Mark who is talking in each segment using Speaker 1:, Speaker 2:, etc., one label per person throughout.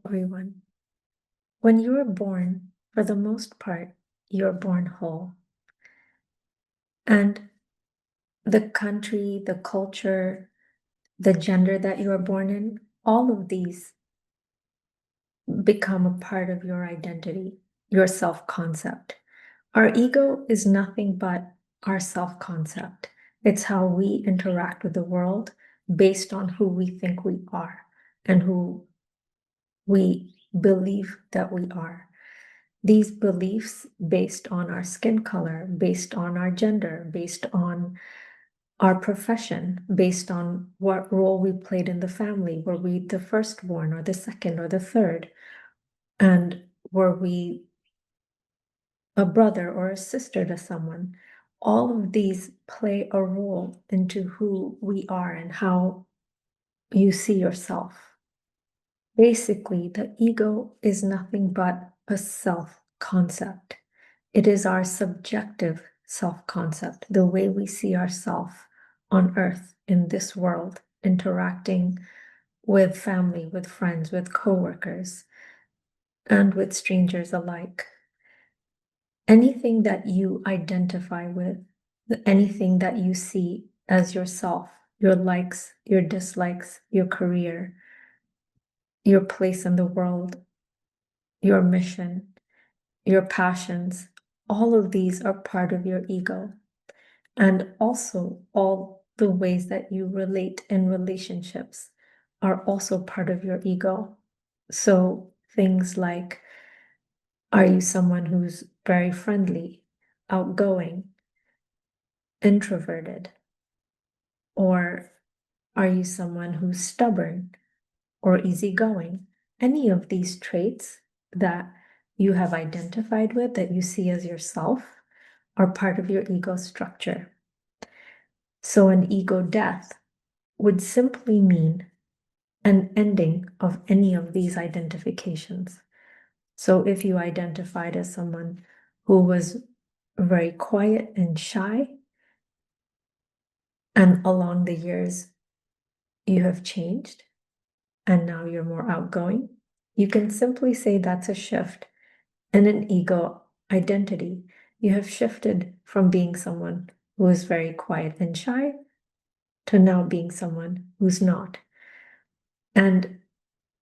Speaker 1: everyone. When you are born, for the most part, you're born whole. And the country, the culture, the gender that you are born in, all of these become a part of your identity, your self concept. Our ego is nothing but our self concept. It's how we interact with the world based on who we think we are and who we believe that we are. These beliefs based on our skin color, based on our gender, based on our profession, based on what role we played in the family. Were we the firstborn or the second or the third? And were we a brother or a sister to someone? All of these play a role into who we are and how you see yourself. Basically, the ego is nothing but a self concept. It is our subjective self concept, the way we see ourselves on earth in this world, interacting with family, with friends, with coworkers, and with strangers alike. Anything that you identify with, anything that you see as yourself, your likes, your dislikes, your career, your place in the world, your mission, your passions, all of these are part of your ego. And also, all the ways that you relate in relationships are also part of your ego. So, things like, are you someone who's very friendly, outgoing, introverted? Or are you someone who's stubborn or easygoing? Any of these traits that you have identified with, that you see as yourself, are part of your ego structure. So, an ego death would simply mean an ending of any of these identifications. So, if you identified as someone who was very quiet and shy, and along the years you have changed, and now you're more outgoing, you can simply say that's a shift in an ego identity. You have shifted from being someone who is very quiet and shy to now being someone who's not. And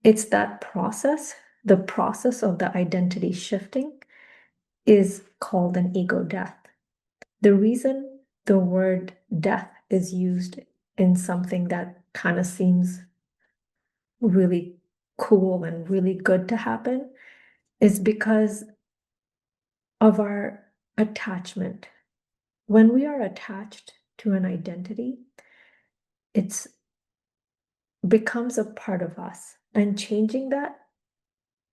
Speaker 1: it's that process, the process of the identity shifting, is called an ego death. The reason the word death is used in something that kind of seems really cool and really good to happen is because of our attachment. When we are attached to an identity, it becomes a part of us, and changing that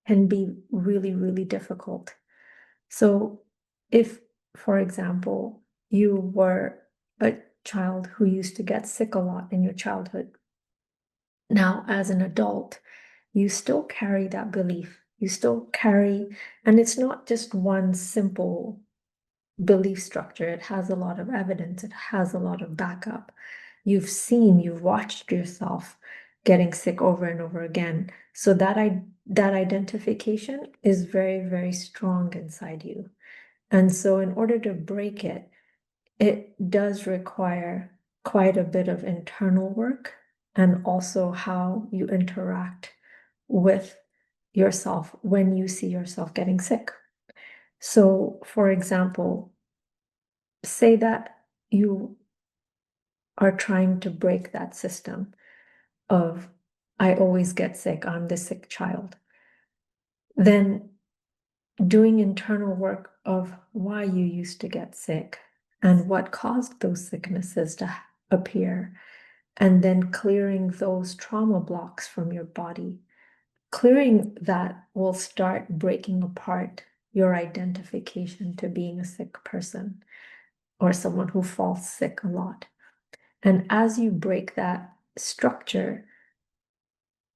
Speaker 1: can be really, really difficult. So, if, for example, you were a child who used to get sick a lot in your childhood, now as an adult, you still carry that belief. You still carry, and it's not just one simple belief structure. It has a lot of evidence, it has a lot of backup. You've watched yourself getting sick over and over again. So that identification is very, very strong inside you. And so in order to break it, it does require quite a bit of internal work and also how you interact with yourself when you see yourself getting sick. So, for example, say that you are trying to break that system of, I always get sick, I'm the sick child. Then doing internal work of why you used to get sick and what caused those sicknesses to appear, and then clearing those trauma blocks from your body. Clearing that will start breaking apart your identification to being a sick person or someone who falls sick a lot. And as you break that structure,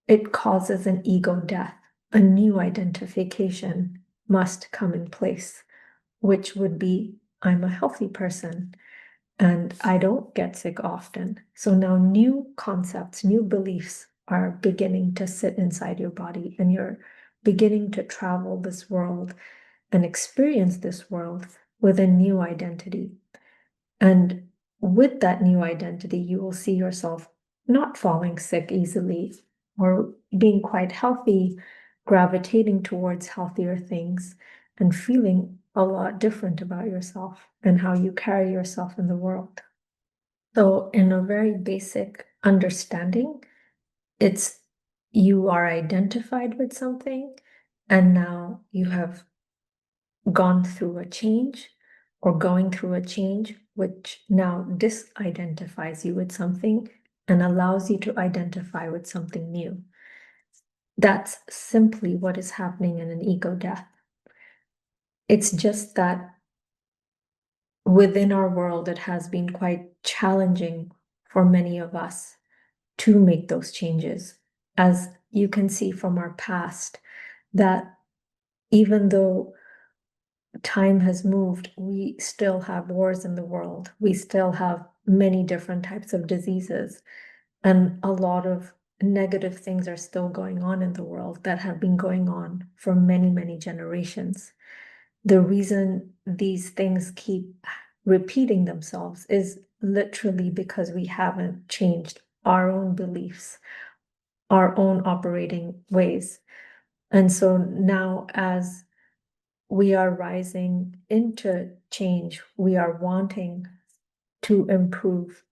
Speaker 1: it causes an ego death. A new identification must come in place, which would be, I'm a healthy person and I don't get sick often. So now new concepts, new beliefs are beginning to sit inside your body and you're beginning to travel this world and experience this world with a new identity. And with that new identity, you will see yourself not falling sick easily or being quite healthy, gravitating towards healthier things, and feeling a lot different about yourself and how you carry yourself in the world. So, in a very basic understanding, it's you are identified with something, and now you have gone through a change or going through a change, which now disidentifies you with something and allows you to identify with something new. That's simply what is happening in an ego death. It's just that within our world, it has been quite challenging for many of us to make those changes. As you can see from our past, that even though time has moved, we still have wars in the world. We still have many different types of diseases, and a lot of negative things are still going on in the world that have been going on for many, many generations. The reason these things keep repeating themselves is literally because we haven't changed our own beliefs, our own operating ways. And so now, as we are rising into change, we are wanting to improve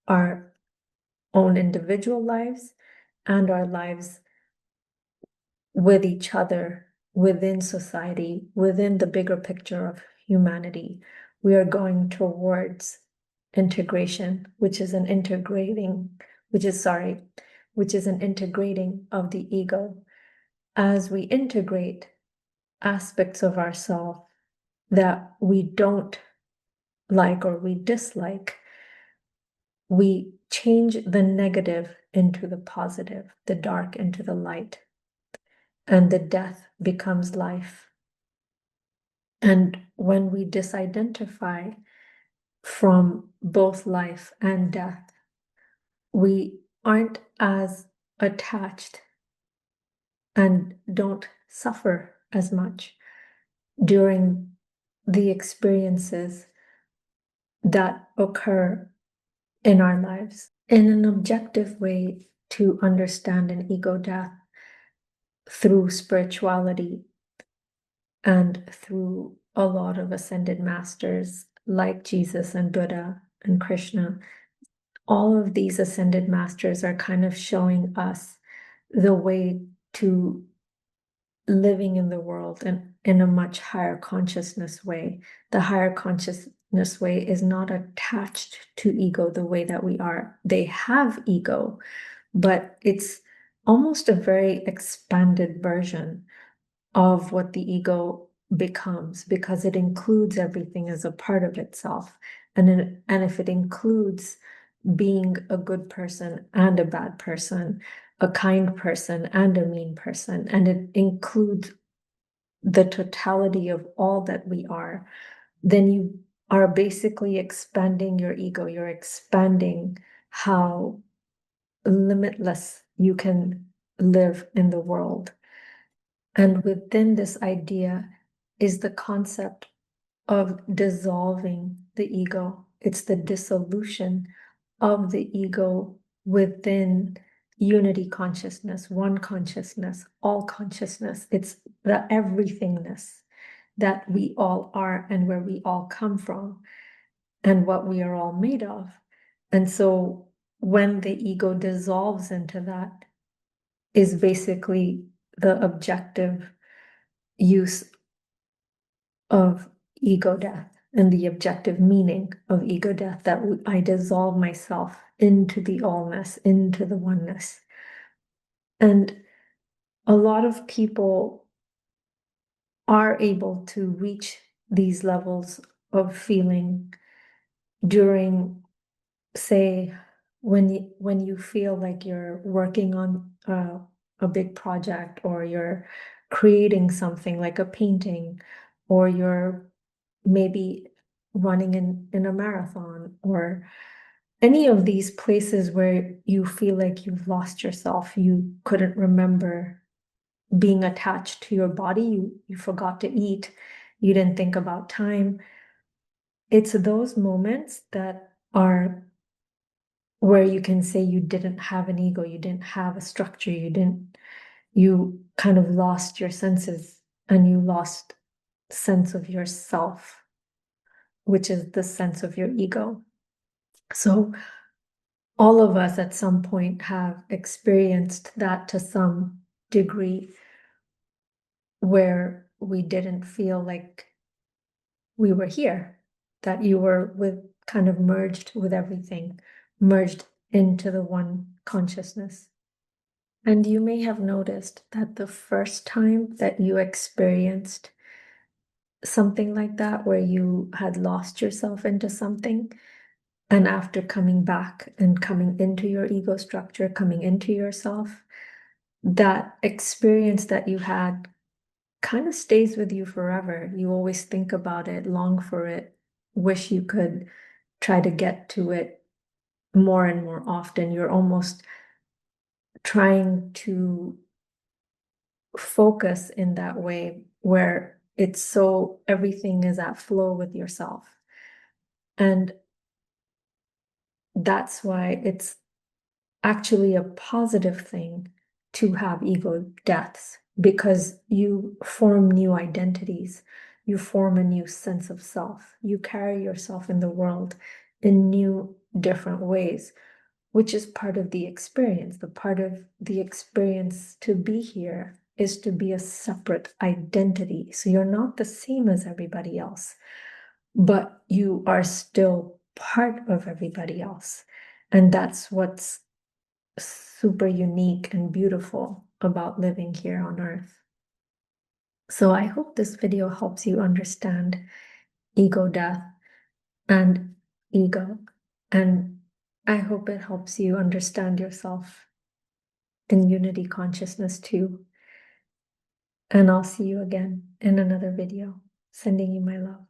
Speaker 1: our own individual lives and our lives with each other, within society, within the bigger picture of humanity. We are going towards integration, which is an integrating, which is an integrating of the ego. As we integrate aspects of ourselves that we don't like or we dislike, we change the negative into the positive, the dark into the light, and the death becomes life. And when we disidentify from both life and death, we aren't as attached and don't suffer as much during the experiences that occur in our lives. In an objective way to understand an ego death through spirituality and through a lot of ascended masters like Jesus and Buddha and Krishna, all of these ascended masters are kind of showing us the way to living in the world and in a much higher consciousness way. The higher consciousness way is not attached to ego the way that we are. They have ego, but it's almost a very expanded version of what the ego becomes because it includes everything as a part of itself. And if it includes being a good person and a bad person, a kind person and a mean person, and it includes the totality of all that we are, then you are basically expanding your ego. You're expanding how limitless you can live in the world. And within this idea is the concept of dissolving the ego. It's the dissolution of the ego within unity consciousness, one consciousness, all consciousness. It's the everythingness that we all are and where we all come from and what we are all made of. And so when the ego dissolves into that, is basically the objective use of ego death and the objective meaning of ego death, that I dissolve myself into the allness, into the oneness. And a lot of people are able to reach these levels of feeling during, say, when you feel like you're working on a big project, or you're creating something like a painting, or you're maybe running in a marathon, or any of these places where you feel like you've lost yourself, you couldn't remember being attached to your body, you forgot to eat, you didn't think about time. It's those moments that are where you can say you didn't have an ego, you didn't have a structure, you kind of lost your senses and you lost sense of yourself, which is the sense of your ego. So all of us at some point have experienced that to some degree where we didn't feel like we were here, that you were with kind of merged with everything, merged into the one consciousness. And you may have noticed that the first time that you experienced something like that, where you had lost yourself into something, and after coming back and coming into your ego structure, coming into yourself, that experience that you had kind of stays with you forever. You always think about it, long for it, wish you could try to get to it more and more often. You're almost trying to focus in that way where it's so everything is at flow with yourself. And that's why it's actually a positive thing to have ego deaths, because you form new identities, you form a new sense of self, you carry yourself in the world in new, different ways, which is part of the experience. The part of the experience to be here is to be a separate identity. So you're not the same as everybody else, but you are still part of everybody else. And that's what's super unique and beautiful about living here on Earth. So I hope this video helps you understand ego death and ego. And I hope it helps you understand yourself in unity consciousness too. And I'll see you again in another video. Sending you my love.